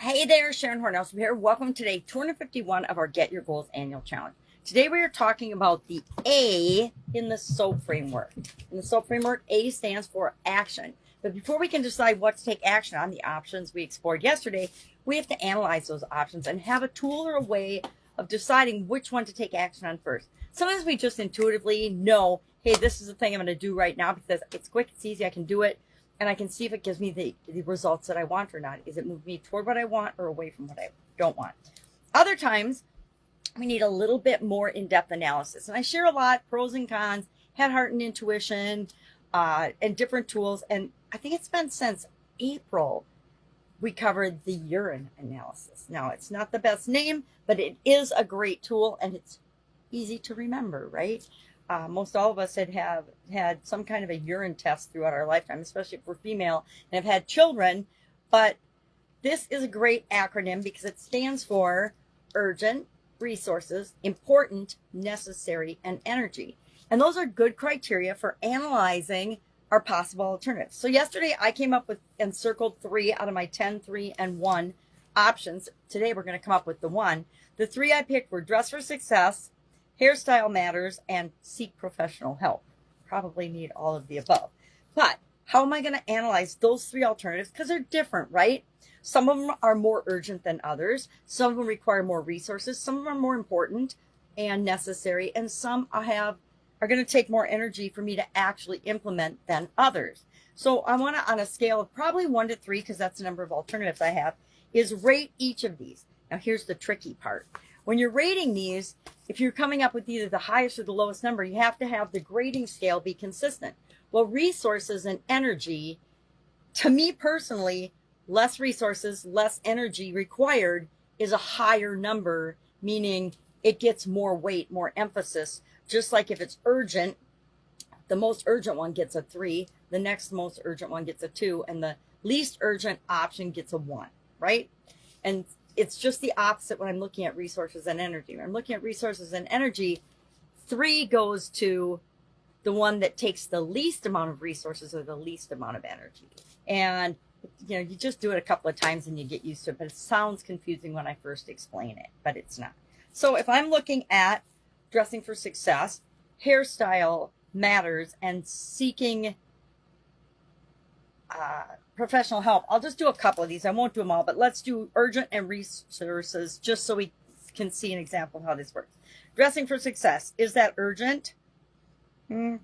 Hey there, Sharon Horne-Ellstrom here. Welcome to day 251 of our Get Your Goals annual challenge. Today we are talking about the A in the soAp framework. In the soAp framework, A stands for action. But before we can decide what to take action on, the options we explored yesterday, we have to analyze those options and have a tool or a way of deciding which one to take action on first. Sometimes we just intuitively know, hey, this is the thing I'm going to do right now because it's quick, it's easy, I can do it. And I can see if it gives me the results that I want or not. Is it moving me toward what I want or away from what I don't want? Other times, we need a little bit more in-depth analysis. And I share a lot, pros and cons, head, heart, and intuition, and different tools. And I think it's been since April we covered the urine analysis. Now, it's not the best name, but it is a great tool, and it's easy to remember, right? Most all of us have had some kind of a urine test throughout our lifetime, especially if we're female and have had children. But this is a great acronym because it stands for urgent, resources, important, necessary, and energy. And those are good criteria for analyzing our possible alternatives. So yesterday I came up with and circled 3 out of my 10, 3, and 1 options. Today we're going to come up with the 1. The 3 I picked were dress for success, hairstyle matters, and seek professional help. Probably need all of the above. But how am I going to analyze those 3 alternatives? Because they're different, right? Some of them are more urgent than others. Some of them require more resources. Some of them are more important and necessary. And some are going to take more energy for me to actually implement than others. So I want to, on a scale of probably 1 to 3, because that's the number of alternatives I have, is rate each of these. Now here's the tricky part. When you're rating these, if you're coming up with either the highest or the lowest number, you have to have the grading scale be consistent. Well, resources and energy, to me personally, less resources, less energy required is a higher number, meaning it gets more weight, more emphasis. Just like if it's urgent, the most urgent one gets a 3, the next most urgent one gets a 2, and the least urgent option gets a 1, right? And it's just the opposite when I'm looking at resources and energy. When I'm looking at resources and energy, 3 goes to the one that takes the least amount of resources or the least amount of energy. And, you just do it a couple of times and you get used to it, but it sounds confusing when I first explain it, but it's not. So if I'm looking at dressing for success, hairstyle matters, and seeking professional help, I'll just do a couple of these. I won't do them all, but let's do urgent and resources just so we can see an example of how this works. Dressing for success, is that urgent?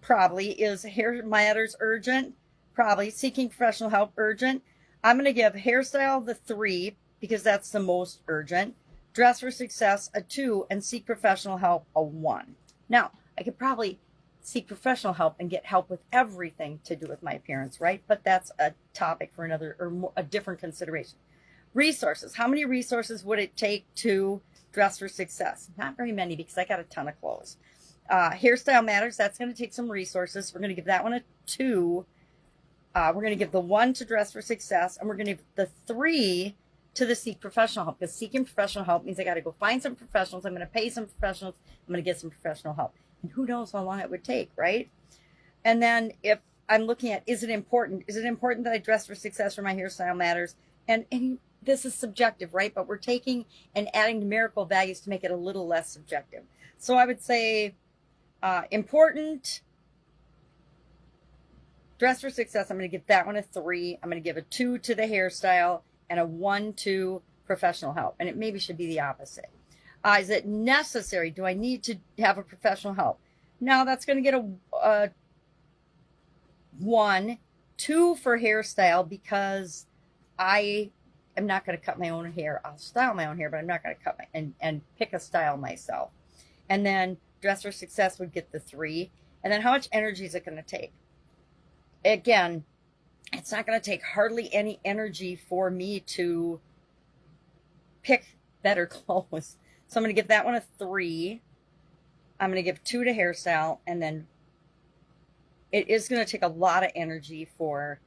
Probably. Is hair matters urgent? Probably. Seeking professional help, urgent. I'm going to give hairstyle the 3 because that's the most urgent. Dress for success a 2, and seek professional help a 1. Now, I could probably seek professional help and get help with everything to do with my appearance, right? But that's a topic for another or a different consideration. Resources. How many resources would it take to dress for success? Not very many because I got a ton of clothes. Hairstyle matters. That's going to take some resources. We're going to give that one a 2. We're going to give the 1 to dress for success, and we're going to give the 3 to the seek professional help, because seeking professional help means I got to go find some professionals. I'm going to pay some professionals. I'm going to get some professional help. And who knows how long it would take, right? And then if I'm looking at, is it important? Is it important that I dress for success, or my hairstyle matters? And this is subjective, right? But we're taking and adding numerical values to make it a little less subjective. So I would say important, dress for success, I'm going to give that one a 3. I'm going to give a 2 to the hairstyle and a 1 to professional help. And it maybe should be the opposite. Is it necessary? Do I need to have a professional help? No, that's going to get a 1. 2 for hairstyle, because I am not going to cut my own hair. I'll style my own hair, but I'm not going to cut and pick a style myself. And then dress for success would get the 3. And then how much energy is it going to take? Again, it's not going to take hardly any energy for me to pick better clothes. So I'm going to give that one a 3. I'm going to give 2 to hairstyle, and then it is going to take a lot of energy for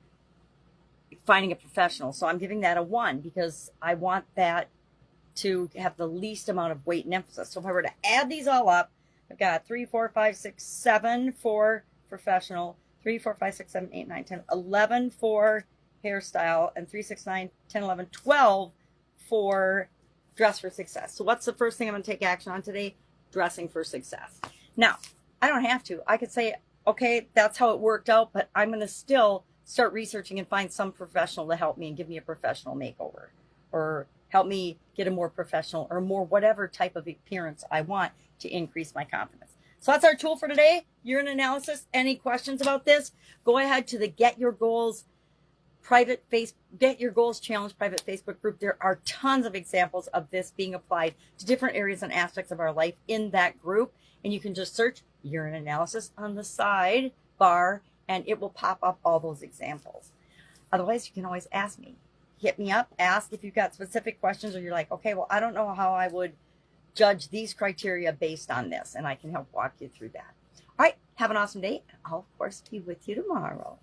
finding a professional. So I'm giving that a 1 because I want that to have the least amount of weight and emphasis. So if I were to add these all up, I've got 3, 4, 5, 6, 7 for professional, 3, 4, 5, 6, 7, 8, 9, 10, 11 for hairstyle, and 3, 6, 9, 10, 11, 12 for Dress for Success. So what's the first thing I'm going to take action on today? Dressing for success. Now, I don't have to. I could say, okay, that's how it worked out, but I'm going to still start researching and find some professional to help me and give me a professional makeover, or help me get a more professional or more whatever type of appearance I want to increase my confidence. So that's our tool for today, urine analysis. Any questions about this? Go ahead to the Get Your Goals Challenge private Facebook group. There are tons of examples of this being applied to different areas and aspects of our life in that group. And you can just search urine analysis on the side bar and it will pop up all those examples. Otherwise, you can always ask me. Hit me up, ask if you've got specific questions, or you're like, okay, well, I don't know how I would judge these criteria based on this, and I can help walk you through that. All right, have an awesome day. I'll, of course, be with you tomorrow.